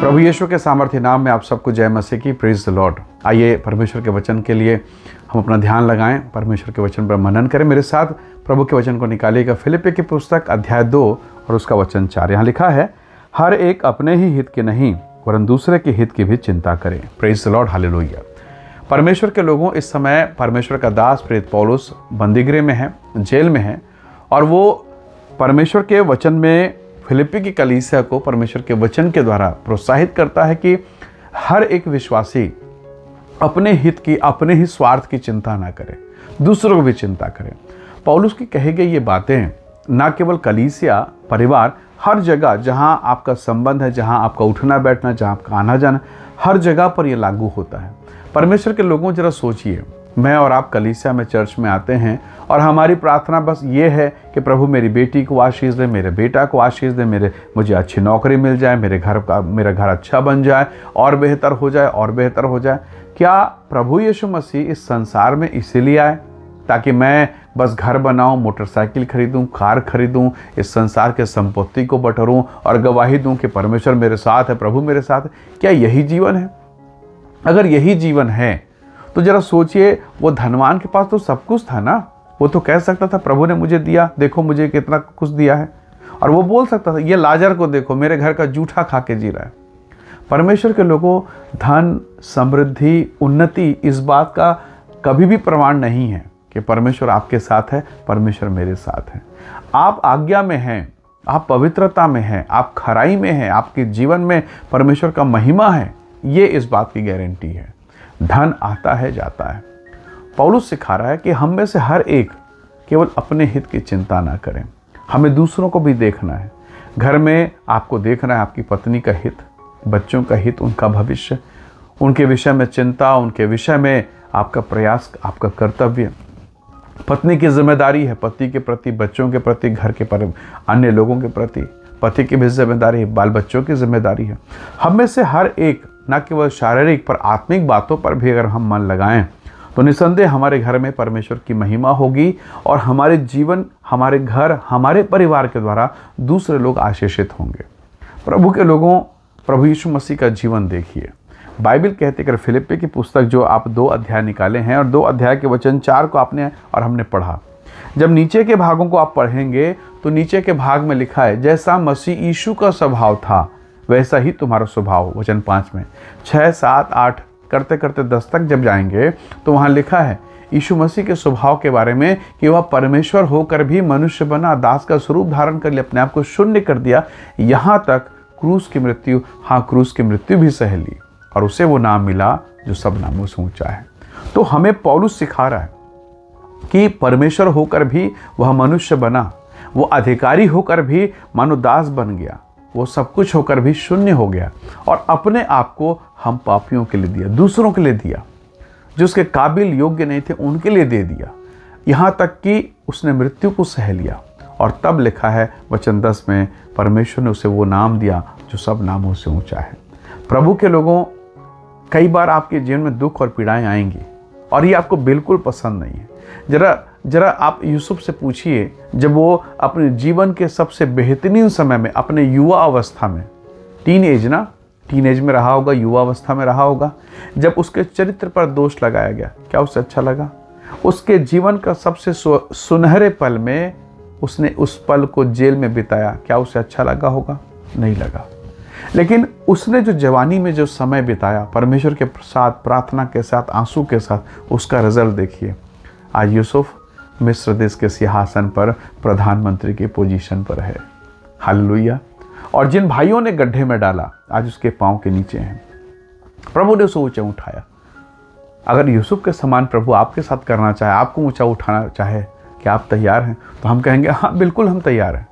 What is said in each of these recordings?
प्रभु यीशु के सामर्थ्य नाम में आप सबको जय मसीह की। Praise the Lord. आइए परमेश्वर के वचन के लिए हम अपना ध्यान लगाएं, परमेश्वर के वचन पर मनन करें। मेरे साथ प्रभु के वचन को निकालिएगा। फिलिप्पी की पुस्तक अध्याय 2 और उसका वचन 4। यहाँ लिखा है, हर एक अपने ही हित के नहीं वरन दूसरे के हित की भी चिंता करें। Praise the Lord, hallelujah. परमेश्वर के लोगों, इस समय परमेश्वर का दास प्रेरित पौलुस बंदीगृह में है, जेल में है, और वो परमेश्वर के वचन में फिलिप्पी की कलीसिया को परमेश्वर के वचन के द्वारा प्रोत्साहित करता है कि हर एक विश्वासी अपने हित की, अपने ही स्वार्थ की चिंता ना करे, दूसरों को भी चिंता करे। पौलुस की कही गई ये बातें ना केवल कलीसिया, परिवार, हर जगह जहां आपका संबंध है, जहां आपका उठना बैठना, जहां आपका आना जाना, हर जगह पर यह लागू होता है। परमेश्वर के लोगों, जरा सोचिए, मैं और आप कलीसिया में, चर्च में आते हैं और हमारी प्रार्थना बस ये है कि प्रभु मेरी बेटी को आशीष दे, मेरे बेटा को आशीष दे, मुझे अच्छी नौकरी मिल जाए, मेरा घर अच्छा बन जाए, और बेहतर हो जाए, और बेहतर हो जाए। क्या प्रभु यीशु मसीह इस संसार में इसीलिए आए ताकि मैं बस घर बनाऊं, मोटरसाइकिल खरीदूं, कार खरीदूं, इस संसार के संपत्ति को बटोरूं और गवाही दूं कि परमेश्वर मेरे साथ है, प्रभु मेरे साथ है? क्या यही जीवन है? अगर यही जीवन है तो जरा सोचिए, वो धनवान के पास तो सब कुछ था ना। वो तो कह सकता था, प्रभु ने मुझे दिया, देखो मुझे कितना कुछ दिया है। और वो बोल सकता था, ये लाजर को देखो, मेरे घर का जूठा खा के जी रहा है। परमेश्वर के लोगों, धन, समृद्धि, उन्नति, इस बात का कभी भी प्रमाण नहीं है कि परमेश्वर आपके साथ है, परमेश्वर मेरे साथ है। आप आज्ञा में हैं, आप पवित्रता में हैं, आप खराई में हैं, आपके जीवन में परमेश्वर का महिमा है, ये इस बात की गारंटी है। धन आता है, जाता है। पौलुस सिखा रहा है कि हम में से हर एक केवल अपने हित की चिंता ना करें, हमें दूसरों को भी देखना है। घर में आपको देखना है आपकी पत्नी का हित, बच्चों का हित, उनका भविष्य, उनके विषय में चिंता, उनके विषय में आपका प्रयास, आपका कर्तव्य। पत्नी की जिम्मेदारी है पति के प्रति, बच्चों के प्रति, घर के पर अन्य लोगों के प्रति। पति की भी जिम्मेदारी है, बाल बच्चों की जिम्मेदारी है। हम में से हर एक न केवल शारीरिक पर आत्मिक बातों पर भी अगर हम मन लगाएं तो निसंदेह हमारे घर में परमेश्वर की महिमा होगी और हमारे जीवन, हमारे घर, हमारे परिवार के द्वारा दूसरे लोग आशीषित होंगे। प्रभु के लोगों, प्रभु यीशु मसीह का जीवन देखिए। बाइबल कहते कर फिलिप्पी की पुस्तक जो आप 2 अध्याय निकाले हैं और 2 अध्याय के वचन 4 को आपने और हमने पढ़ा। जब नीचे के भागों को आप पढ़ेंगे तो नीचे के भाग में लिखा है, जैसा मसीह यीशु का स्वभाव था वैसा ही तुम्हारा स्वभाव। वचन 5 में 6, 7, 8 करते करते 10 तक जब जाएंगे तो वहाँ लिखा है यीशु मसीह के स्वभाव के बारे में कि वह परमेश्वर होकर भी मनुष्य बना, दास का स्वरूप धारण कर लिया, अपने आप को शून्य कर दिया, यहाँ तक क्रूस की मृत्यु, क्रूस की मृत्यु भी सह ली, और उसे वो नाम मिला जो सब नामों से ऊंचा है। तो हमें पौलुस सिखा रहा है कि परमेश्वर होकर भी वह मनुष्य बना, वो अधिकारी होकर भी मानो दास बन गया, वो सब कुछ होकर भी शून्य हो गया और अपने आप को हम पापियों के लिए दिया, दूसरों के लिए दिया, जो उसके काबिल योग्य नहीं थे उनके लिए दे दिया, यहाँ तक कि उसने मृत्यु को सह लिया। और तब लिखा है वचन 10 में, परमेश्वर ने उसे वो नाम दिया जो सब नामों से ऊंचा है। प्रभु के लोगों, कई बार आपके जीवन में दुख और पीड़ाएं आएंगी और ये आपको बिल्कुल पसंद नहीं है। जरा आप यूसुफ से पूछिए, जब वो अपने जीवन के सबसे बेहतरीन समय में, अपने युवा अवस्था में, टीनेज में रहा होगा, युवा अवस्था में रहा होगा, जब उसके चरित्र पर दोष लगाया गया, क्या उसे अच्छा लगा? उसके जीवन का सबसे सुनहरे पल में उसने उस पल को जेल में बिताया, क्या उसे अच्छा लगा होगा? नहीं लगा। लेकिन उसने जो जवानी में जो समय बिताया परमेश्वर के साथ, प्रार्थना के साथ, आंसू के साथ, उसका रिजल्ट देखिए। आज यूसुफ मिस्र देश के सिंहासन पर प्रधानमंत्री की पोजीशन पर है। हालेलुया। और जिन भाइयों ने गड्ढे में डाला आज उसके पांव के नीचे हैं। प्रभु ने उसे ऊंचा उठाया। अगर यूसुफ के समान प्रभु आपके साथ करना चाहे, आपको ऊंचा उठाना चाहे, क्या आप तैयार हैं? तो हम कहेंगे हाँ बिल्कुल हम तैयार हैं।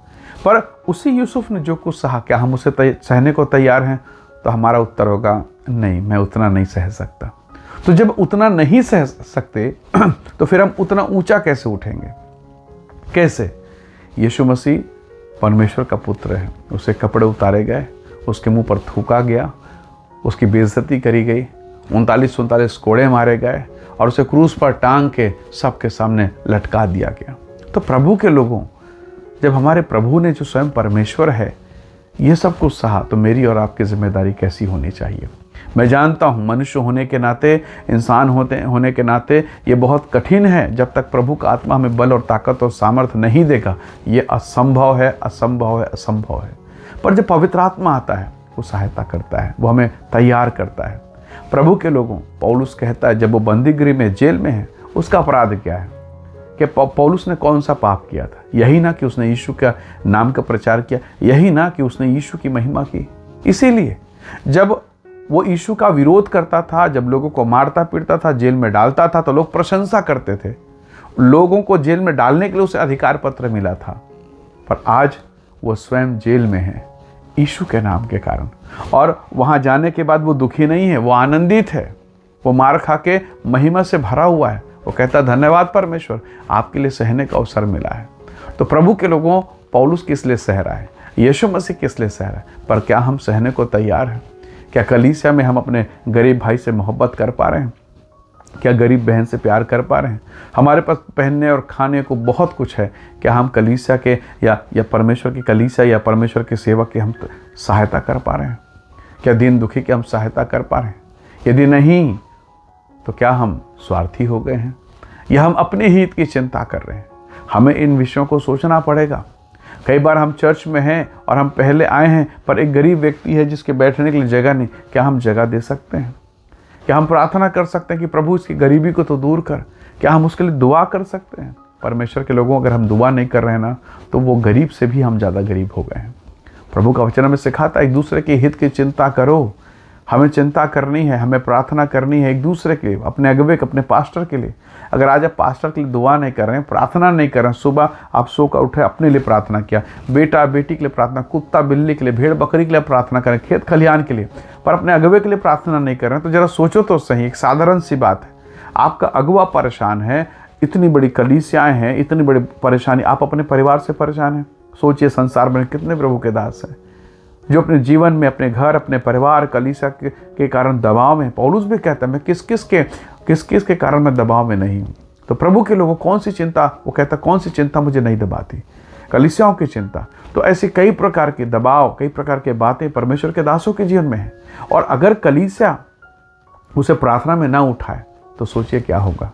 पर उसी यूसुफ ने जो कुछ सहा, क्या हम उसे सहने को तैयार हैं? तो हमारा उत्तर होगा नहीं, मैं उतना नहीं सह सकता। तो जब उतना नहीं सह सकते तो फिर हम उतना ऊंचा कैसे उठेंगे? कैसे? यीशु मसीह परमेश्वर का पुत्र है, उसे कपड़े उतारे गए, उसके मुंह पर थूका गया, उसकी बेइज्जती करी गई, 39 कोड़े मारे गए और उसे क्रूस पर टांग के सबके सामने लटका दिया गया। तो प्रभु के लोगों, जब हमारे प्रभु ने जो स्वयं परमेश्वर है ये सब कुछ सहा, तो मेरी और आपकी जिम्मेदारी कैसी होनी चाहिए। मैं जानता हूँ मनुष्य होने के नाते, इंसान होने के नाते ये बहुत कठिन है। जब तक प्रभु का आत्मा हमें बल और ताकत और सामर्थ्य नहीं देगा, ये असंभव है, असंभव है, असंभव है। पर जब पवित्र आत्मा आता है, वो सहायता करता है, वो हमें तैयार करता है। प्रभु के लोगों, पौलुस कहता है जब वो बंदीगृह में, जेल में है, उसका अपराध क्या है कि पौलुस ने कौन सा पाप किया था? यही ना कि उसने यीशु का नाम का प्रचार किया, यही ना कि उसने यीशु की महिमा की। इसीलिए जब वो यीशु का विरोध करता था, जब लोगों को मारता पीटता था, जेल में डालता था, तो लोग प्रशंसा करते थे। लोगों को जेल में डालने के लिए उसे अधिकार पत्र मिला था। पर आज वो स्वयं जेल में है यीशु के नाम के कारण, और वहां जाने के बाद वो दुखी नहीं है, वो आनंदित है। वो मार खा के महिमा से भरा हुआ है। वो कहता धन्यवाद परमेश्वर, आपके लिए सहने का अवसर मिला है। तो प्रभु के लोगों, पौलुस किस लिए सह रहा है, यीशु मसीह किस लिए सह रहा है, पर क्या हम सहने को तैयार हैं? क्या कलीसिया में हम अपने गरीब भाई से मोहब्बत कर पा रहे हैं? क्या गरीब बहन से प्यार कर पा रहे हैं? हमारे पास पहनने और खाने को बहुत कुछ है, क्या हम कलीसिया के या परमेश्वर की कलीसिया या परमेश्वर के सेवक की हम सहायता कर पा रहे हैं? क्या दीन दुखी की हम सहायता कर पा रहे हैं? यदि नहीं, तो क्या हम स्वार्थी हो गए हैं या हम अपने हित की चिंता कर रहे हैं? हमें इन विषयों को सोचना पड़ेगा। कई बार हम चर्च में हैं और हम पहले आए हैं, पर एक गरीब व्यक्ति है जिसके बैठने के लिए जगह नहीं, क्या हम जगह दे सकते हैं? क्या हम प्रार्थना कर सकते हैं कि प्रभु इसकी गरीबी को तो दूर कर? क्या हम उसके लिए दुआ कर सकते हैं? परमेश्वर के लोगों, अगर हम दुआ नहीं कर रहे हैं ना, तो वो गरीब से भी हम ज़्यादा गरीब हो गए हैं। प्रभु का वचन हमें सिखाता है एक दूसरे के हित की चिंता करो। हमें चिंता करनी है, हमें प्रार्थना करनी है एक दूसरे के लिए, अपने अगुवे के, अपने पास्टर के लिए। अगर आज आप पास्टर के लिए दुआ नहीं कर रहे हैं, प्रार्थना नहीं कर रहे हैं, सुबह आप सो कर उठे, अपने लिए प्रार्थना किया, बेटा बेटी के लिए प्रार्थना, कुत्ता बिल्ली के लिए, भेड़ बकरी के लिए प्रार्थना करें, खेत खलिहान के लिए, पर अपने अगुवे के लिए प्रार्थना नहीं कर रहे हैं, तो जरा सोचो तो सही। एक साधारण सी बात है, आपका अगुवा परेशान है, इतनी बड़ी कलीसियाएं हैं, इतनी बड़ी परेशानी, आप अपने परिवार से परेशान हैं। सोचिए संसार में कितने प्रभु के दास हैं जो अपने जीवन में, अपने घर, अपने परिवार, कलीसिया के कारण दबाव में। पौलुस भी कहता है मैं किस किस के कारण मैं दबाव में नहीं हूँ। तो प्रभु के लोगों कौन सी चिंता, वो कहता कौन सी चिंता मुझे नहीं दबाती? कलीसियाओं की चिंता। तो ऐसी कई प्रकार के दबाव, कई प्रकार के बातें परमेश्वर के दासों के जीवन में है। और अगर कलीसिया उसे प्रार्थना में ना उठाए, तो सोचिए क्या होगा।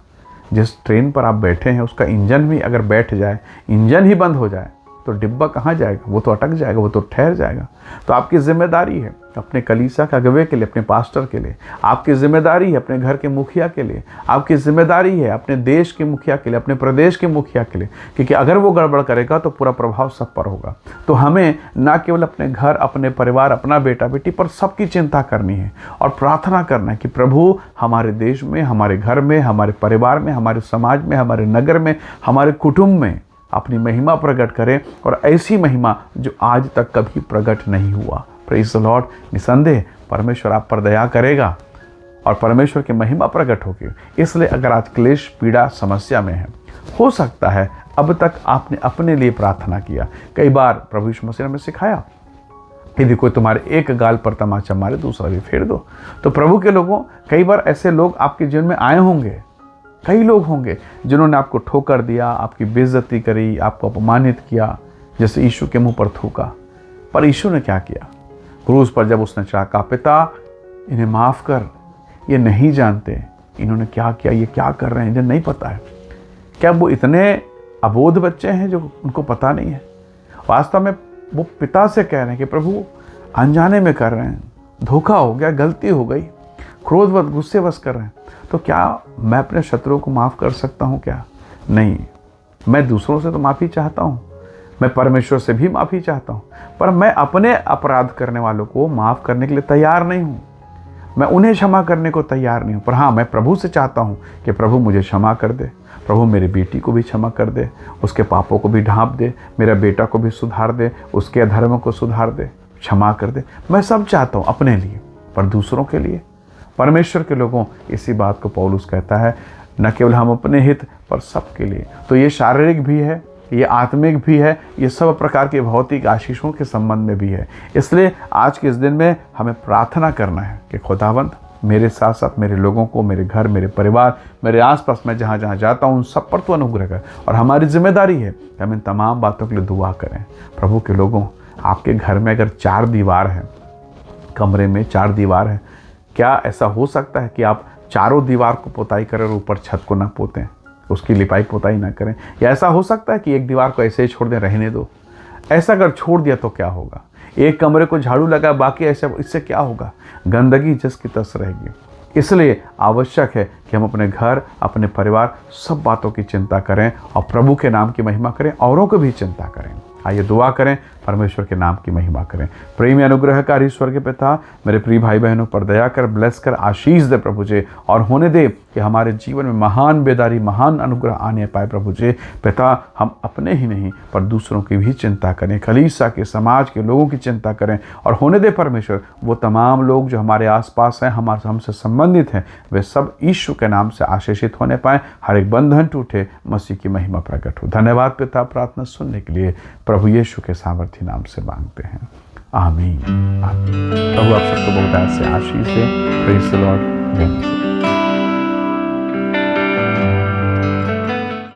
जिस ट्रेन पर आप बैठे हैं उसका इंजन भी अगर बैठ जाए, इंजन ही बंद हो जाए, तो डिब्बा कहाँ जाएगा? वो तो अटक जाएगा, वो तो ठहर जाएगा। तो आपकी जिम्मेदारी है अपने कलीसिया का अगुवे के लिए, अपने पास्टर के लिए, आपकी जिम्मेदारी है अपने घर के मुखिया के लिए, आपकी जिम्मेदारी है अपने देश के मुखिया के लिए, अपने प्रदेश के मुखिया के लिए, क्योंकि अगर वो गड़बड़ करेगा तो पूरा प्रभाव सब पर होगा। तो हमें ना केवल अपने घर, अपने परिवार, अपना बेटा बेटी पर सबकी चिंता करनी है और प्रार्थना करना है कि प्रभु हमारे देश में, हमारे घर में, हमारे परिवार में, हमारे समाज में, हमारे नगर में, हमारे कुटुंब में अपनी महिमा प्रकट करें, और ऐसी महिमा जो आज तक कभी प्रकट नहीं हुआ। Praise the Lord. निसंदेह परमेश्वर आप पर दया करेगा और परमेश्वर की महिमा प्रकट होगी। इसलिए अगर आज क्लेश, पीड़ा, समस्या में है, हो सकता है अब तक आपने अपने लिए प्रार्थना किया। कई बार प्रभु यीशु मसीह ने हमें सिखाया, यदि कोई तुम्हारे एक गाल पर तमाचा मारे, दूसरा भी फेर दो। तो प्रभु के लोगों, कई बार ऐसे लोग आपके जीवन में आए होंगे, कई लोग होंगे जिन्होंने आपको ठोकर दिया, आपकी बेइज्जती करी, आपको अपमानित किया, जैसे यीशु के मुंह पर थूका। पर यीशु ने क्या किया? क्रूस पर जब उसने चढ़ा, कहा पिता इन्हें माफ़ कर, ये नहीं जानते इन्होंने क्या किया, ये क्या कर रहे हैं, इन्हें नहीं पता है। क्या वो इतने अबोध बच्चे हैं जो उनको पता नहीं है? वास्तव में वो पिता से कह रहे हैं कि प्रभु अनजाने में कर रहे हैं, धोखा हो गया, गलती हो गई, क्रोधवश, गुस्सेवश कर रहे हैं। तो क्या मैं अपने शत्रुओं को माफ़ कर सकता हूँ? क्या नहीं। मैं दूसरों से तो माफ़ी चाहता हूँ, मैं परमेश्वर से भी माफ़ी चाहता हूँ, पर मैं अपने अपराध करने वालों को माफ़ करने के लिए तैयार नहीं हूँ। मैं उन्हें क्षमा करने को तैयार नहीं हूँ। पर हाँ, मैं प्रभु से चाहता हूँ कि प्रभु मुझे क्षमा कर दे, प्रभु मेरी बेटी को भी क्षमा कर दे, उसके पापों को भी ढांप दे, मेरा बेटा को भी सुधार दे, उसके अधर्मों को सुधार दे, क्षमा कर दे। मैं सब चाहता हूँ अपने लिए, पर दूसरों के लिए, परमेश्वर के लोगों, इसी बात को पौलुस कहता है, न केवल हम अपने हित पर सबके लिए। तो ये शारीरिक भी है, ये आत्मिक भी है, ये सब प्रकार के भौतिक आशीषों के संबंध में भी है। इसलिए आज के इस दिन में हमें प्रार्थना करना है कि खुदावंद मेरे साथ साथ मेरे लोगों को, मेरे घर, मेरे परिवार, मेरे आसपास मैं जहाँ जहाँ जाता हूँ उन सब पर तो अनुग्रह कर। और हमारी जिम्मेदारी है कि हम इन तमाम बातों के लिए दुआ करें। प्रभु के लोगों, आपके घर में अगर 4 दीवार है, कमरे में 4 दीवार है, क्या ऐसा हो सकता है कि आप चारों दीवार को पुताई करें और ऊपर छत को ना पोतें, उसकी लिपाई पुताई ना करें? या ऐसा हो सकता है कि एक दीवार को ऐसे ही छोड़ दें, रहने दो? ऐसा अगर छोड़ दिया तो क्या होगा? एक कमरे को झाड़ू लगा, बाकी ऐसे, इससे क्या होगा? गंदगी जस की तस रहेगी। इसलिए आवश्यक है कि हम अपने घर, अपने परिवार, सब बातों की चिंता करें और प्रभु के नाम की महिमा करें, औरों को भी चिंता करें। आइए दुआ करें, परमेश्वर के नाम की महिमा करें। प्रेमी अनुग्रहकारी स्वर्ग के पिता, मेरे प्रिय भाई बहनों पर दया कर, ब्लेस कर, आशीष दे प्रभु जी, और होने दे कि हमारे जीवन में महान बेदारी, महान अनुग्रह आने पाए प्रभु जी। पिता, हम अपने ही नहीं पर दूसरों की भी चिंता करें, कलीसिया के, समाज के लोगों की चिंता करें, और होने दे परमेश्वर वो तमाम लोग जो हमारे आसपास हैं, हमसे संबंधित हैं, वे सब यीशु के नाम से आशीषित होने पाए, हर एक बंधन टूटे, मसीह की महिमा प्रकट हो। धन्यवाद पिता, प्रार्थना सुनने के लिए प्रभु यीशु के सामर्थी नाम से मांगते हैं, आमीन। प्रभु आप सबको बहुत से आशीष दे। Praise the Lord.